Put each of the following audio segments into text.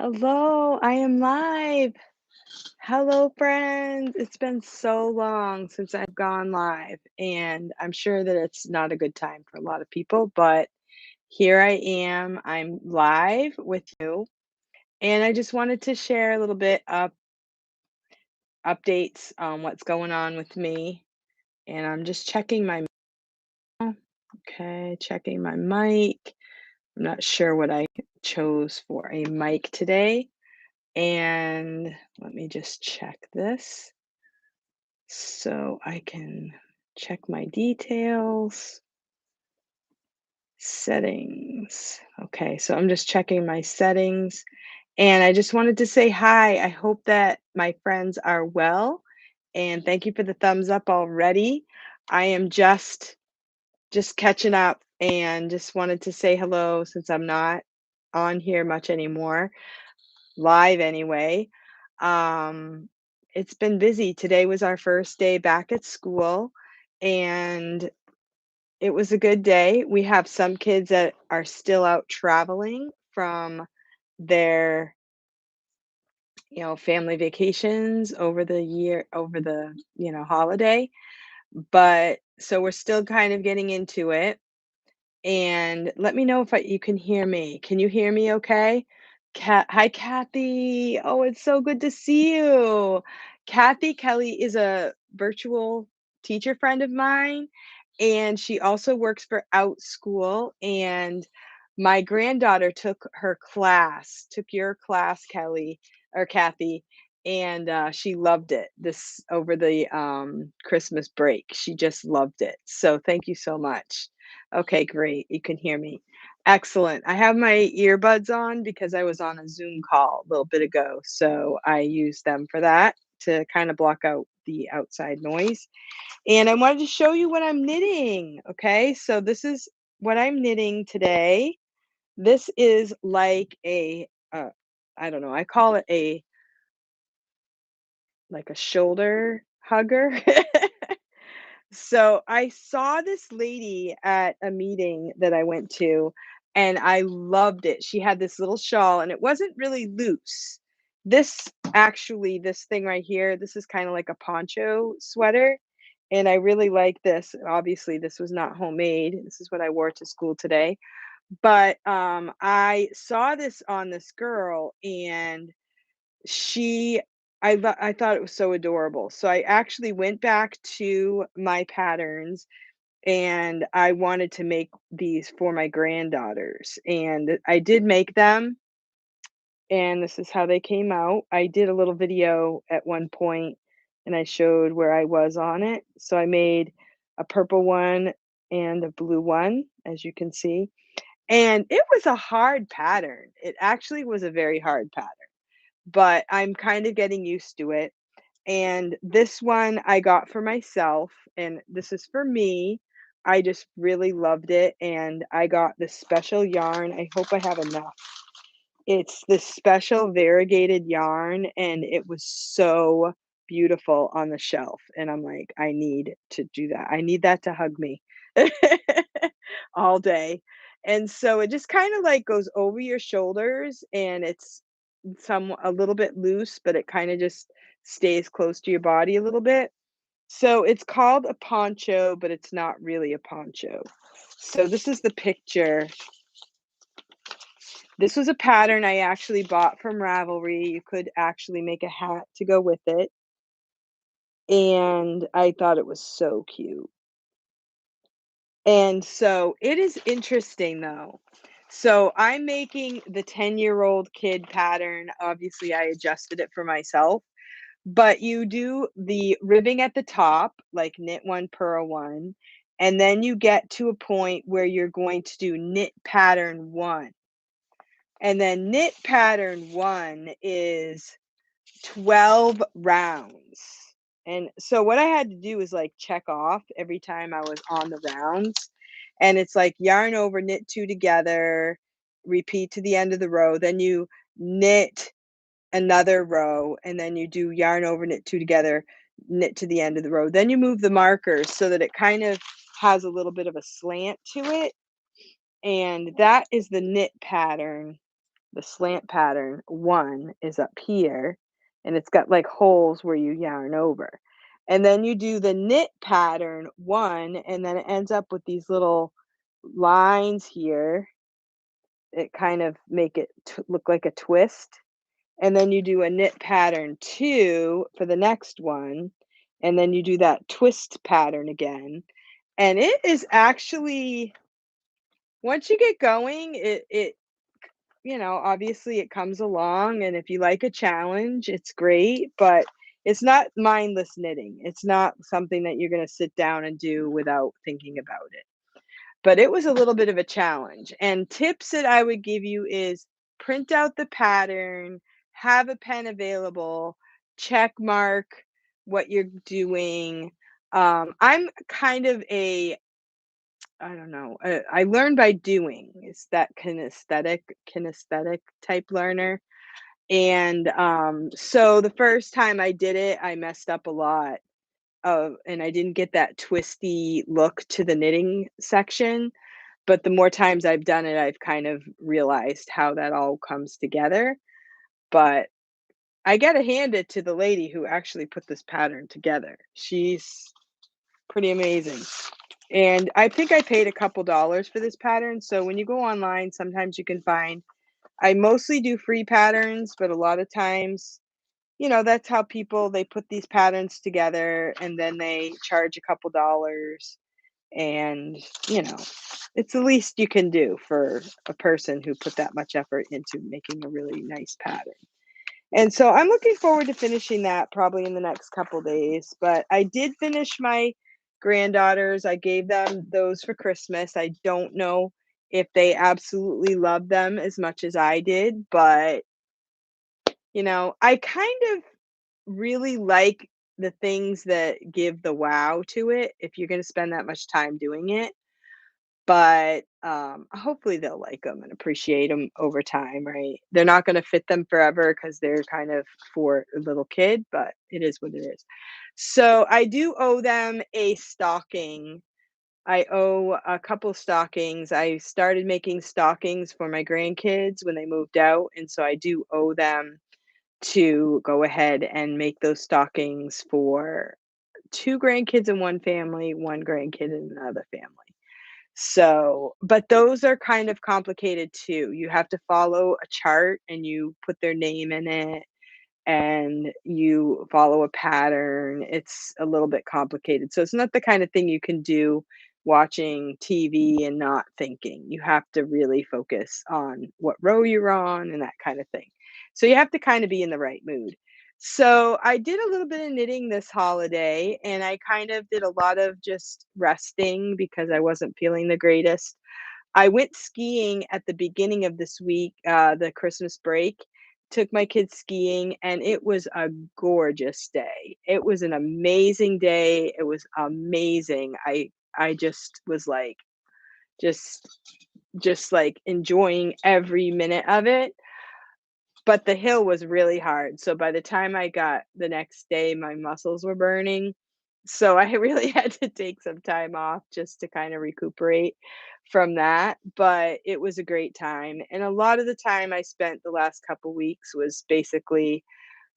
Hello, I am live. Hello, friends. It's been so long since I've gone live, and I'm sure that it's not a good time for a lot of people, but here I am. I'm live with you, and I just wanted to share a little bit of updates on what's going on with me. And I'm just checking my okay, checking my mic. I'm not sure what I chose for a mic today. And let me just check this so I can check my details. Settings. Okay, so I'm just checking my settings. And I just wanted to say hi. I hope that my friends are well. And thank you for the thumbs up already. I am just catching up and just wanted to say hello since I'm not on here much anymore. Live anyway. Um, it's been busy. Today was our first day back at school, and it was a good day. We have some kids that are still out traveling from their, family vacations over the, holiday. But so we're still kind of getting into it. And let me know if you can hear me. Can you hear me okay? Hi, Kathy. Oh, it's so good to see you. Kathy Kelly is a virtual teacher friend of mine, and she also works for Outschool. And my granddaughter took your class, Kelly or Kathy, and she loved it this over the Christmas break. She just loved it. So thank you so much. Okay, great. You can hear me. Excellent. I have my earbuds on because I was on a Zoom call a little bit ago. So I used them for that to kind of block out the outside noise. And I wanted to show you what I'm knitting. Okay, so this is what I'm knitting today. This is like I don't know, I call it a shoulder hugger. So I saw this lady at a meeting that I went to, and I loved it. She had this little shawl, and it wasn't really loose. This thing right here, this is kind of like a poncho sweater, and I really like this. Obviously, this was not homemade. This is what I wore to school today. But I saw this on this girl, and she I thought it was so adorable. So I actually went back to my patterns, and I wanted to make these for my granddaughters, and I did make them, and this is how they came out. I did a little video at one point, and I showed where I was on it. So I made a purple one and a blue one, as you can see, and it was a hard pattern. It actually was a very hard pattern, but I'm kind of getting used to it. And this one I got for myself, and this is for me. I just really loved it, and I got this special yarn. I hope I have enough. It's this special variegated yarn, and it was so beautiful on the shelf. And I'm like, I need to do that. I need that to hug me all day. And so it just kind of like goes over your shoulders, and it's a little bit loose, but it kind of just stays close to your body a little bit. So it's called a poncho, but it's not really a poncho. So this is the picture. This was a pattern I actually bought from Ravelry. You could actually make a hat to go with it. And I thought it was so cute. And so it is interesting though. So I'm making the 10-year-old kid pattern. Obviously, I adjusted it for myself. But you do the ribbing at the top, like knit 1, purl 1, and then you get to a point where you're going to do knit pattern 1. And then knit pattern 1 is 12 rounds. And so what I had to do is like check off every time I was on the rounds. And it's like yarn over, knit 2 together, repeat to the end of the row, then you knit another row, and then you do yarn over, knit 2 together, knit to the end of the row. Then you move the markers so that it kind of has a little bit of a slant to it, and that is the knit pattern The slant pattern 1 is up here, and it's got, like, holes where you yarn over. And then you do the knit pattern 1, and then it ends up with these little lines here. It kind of make it look like a twist. And then you do a knit pattern 2 for the next one, and then you do that twist pattern again. And it is actually, once you get going, obviously it comes along, and if you like a challenge, it's great, but it's not mindless knitting. It's not something that you're gonna sit down and do without thinking about it. But it was a little bit of a challenge, and tips that I would give you is print out the pattern, have a pen available, check mark what you're doing. I'm kind of a, I don't know, I learn by doing. Is that kinesthetic type learner. And so the first time I did it, I messed up a lot and I didn't get that twisty look to the knitting section. But the more times I've done it, I've kind of realized how that all comes together. But I gotta hand it to the lady who actually put this pattern together. She's pretty amazing. And I think I paid a couple dollars for this pattern. So when you go online, sometimes you can find, I mostly do free patterns, but a lot of times, that's how people they put these patterns together and then they charge a couple dollars. And, you know, it's the least you can do for a person who put that much effort into making a really nice pattern. And so I'm looking forward to finishing that probably in the next couple days. But I did finish my granddaughters. I gave them those for Christmas. I don't know if they absolutely love them as much as I did, but I kind of really like the things that give the wow to it if you're going to spend that much time doing it. But, hopefully they'll like them and appreciate them over time, right? They're not gonna fit them forever because 'cause they're kind of for a little kid, but it is what it is. So, I do owe them a stocking. I owe a couple stockings. I started making stockings for my grandkids when they moved out, and so I do owe them to go ahead and make those stockings for 2 grandkids in one family, 1 grandkid in another family. So, but those are kind of complicated too. You have to follow a chart and you put their name in it and you follow a pattern. It's a little bit complicated. So it's not the kind of thing you can do watching TV and not thinking. You have to really focus on what row you're on and that kind of thing. So you have to kind of be in the right mood. So I did a little bit of knitting this holiday and I kind of did a lot of just resting because I wasn't feeling the greatest. I went skiing at the beginning of this week, the Christmas break, took my kids skiing, and it was a gorgeous day. It was an amazing day. It was amazing. I just was like just just like enjoying every minute of it. But the hill was really hard. So by the time I got the next day, my muscles were burning. So I really had to take some time off just to kind of recuperate from that. But it was a great time. And a lot of the time I spent the last couple weeks was basically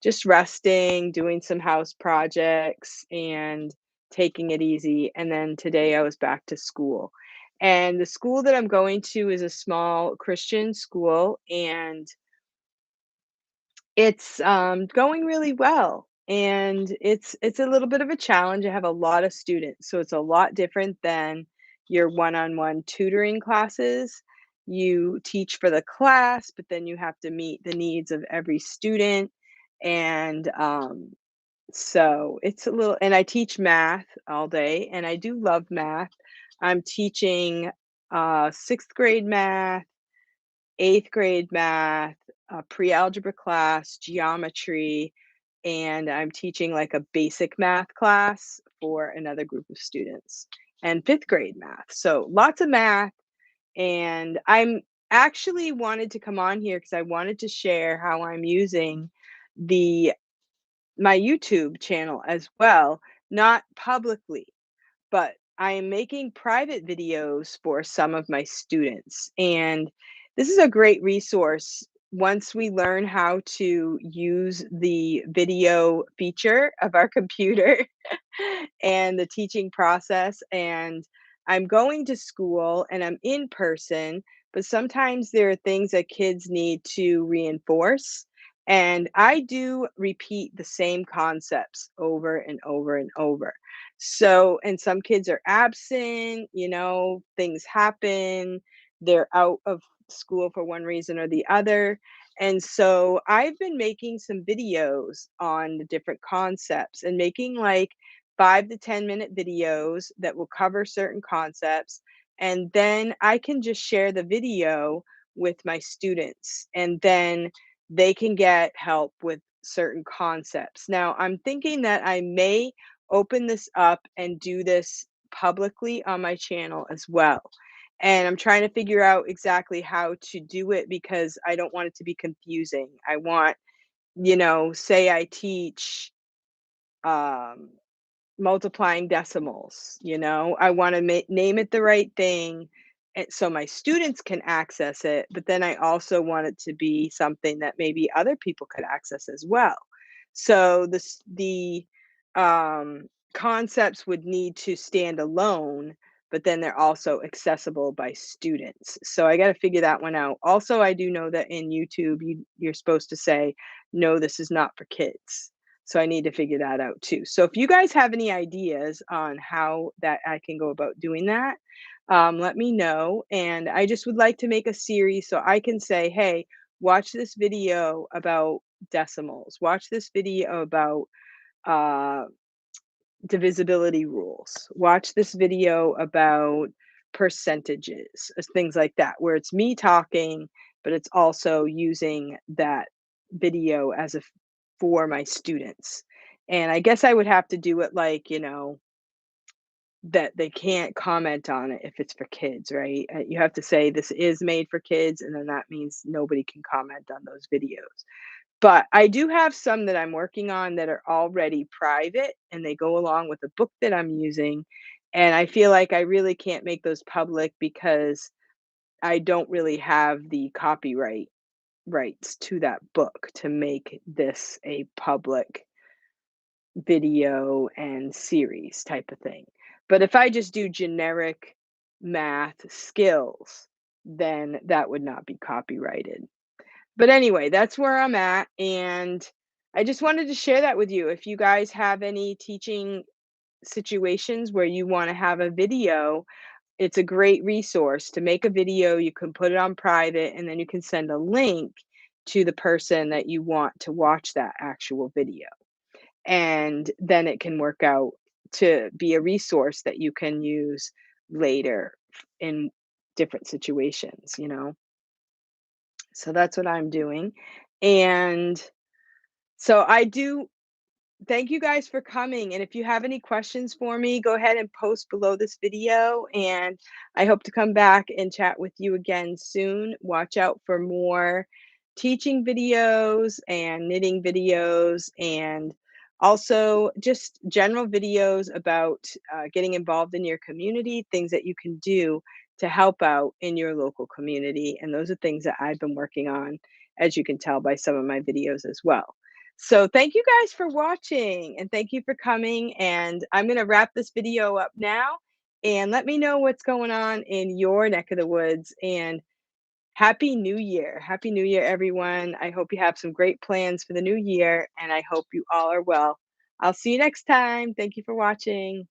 just resting, doing some house projects, and taking it easy. And then today I was back to school. And the school that I'm going to is a small Christian school. And it's, going really well, and it's a little bit of a challenge. I have a lot of students, so it's a lot different than your one-on-one tutoring classes. You teach for the class, but then you have to meet the needs of every student, and, so it's a little, and I teach math all day, and I do love math. I'm teaching, 6th grade math, 8th grade math, a pre-algebra class, geometry, and I'm teaching like a basic math class for another group of students, and 5th grade math. So lots of math, and I'm actually wanted to come on here because I wanted to share how I'm using the my YouTube channel as well, not publicly, but I am making private videos for some of my students. And this is a great resource once we learn how to use the video feature of our computer and the teaching process, and I'm going to school and I'm in person, but sometimes there are things that kids need to reinforce. And I do repeat the same concepts over and over and over. So, and some kids are absent, things happen, they're out of school for one reason or the other. And so I've been making some videos on the different concepts and making like 5 to 10 minute videos that will cover certain concepts. And then I can just share the video with my students, and then they can get help with certain concepts. Now, I'm thinking that I may open this up and do this publicly on my channel as well. And I'm trying to figure out exactly how to do it because I don't want it to be confusing. I want, say I teach um multiplying decimals, I want to name it the right thing, and so my students can access it, but then I also want it to be something that maybe other people could access as well. So the concepts would need to stand alone, but then they're also accessible by students. So I got to figure that one out. Also, I do know that in YouTube you're supposed to say no, this is not for kids. So I need to figure that out too. So if you guys have any ideas on how that I can go about doing that, let me know. And I just would like to make a series so I can say, hey, watch this video about decimals. Watch this video about uh, divisibility rules. Watch this video about percentages, things like that, where it's me talking, but it's also using that video as a for my students. And I guess I would have to do it like, that they can't comment on it if it's for kids, right? You have to say this is made for kids, and then that means nobody can comment on those videos. But I do have some that I'm working on that are already private, and they go along with the book that I'm using. And I feel like I really can't make those public because I don't really have the copyright rights to that book to make this a public video and series type of thing. But if I just do generic math skills, then that would not be copyrighted. But anyway, that's where I'm at, and I just wanted to share that with you. If you guys have any teaching situations where you want to have a video, it's a great resource to make a video. You can put it on private, and then you can send a link to the person that you want to watch that actual video. And then it can work out to be a resource that you can use later in different situations. So that's what I'm doing. And so I do thank you guys for coming. And if you have any questions for me, go ahead and post below this video. And I hope to come back and chat with you again soon. Watch out for more teaching videos and knitting videos, and also just general videos about getting involved in your community, things that you can do to help out in your local community. And those are things that I've been working on, as you can tell by some of my videos as well. So thank you guys for watching, and thank you for coming, and I'm gonna wrap this video up now, and let me know what's going on in your neck of the woods, and happy new year. Happy new year, everyone. I hope you have some great plans for the new year, and I hope you all are well. I'll see you next time. Thank you for watching.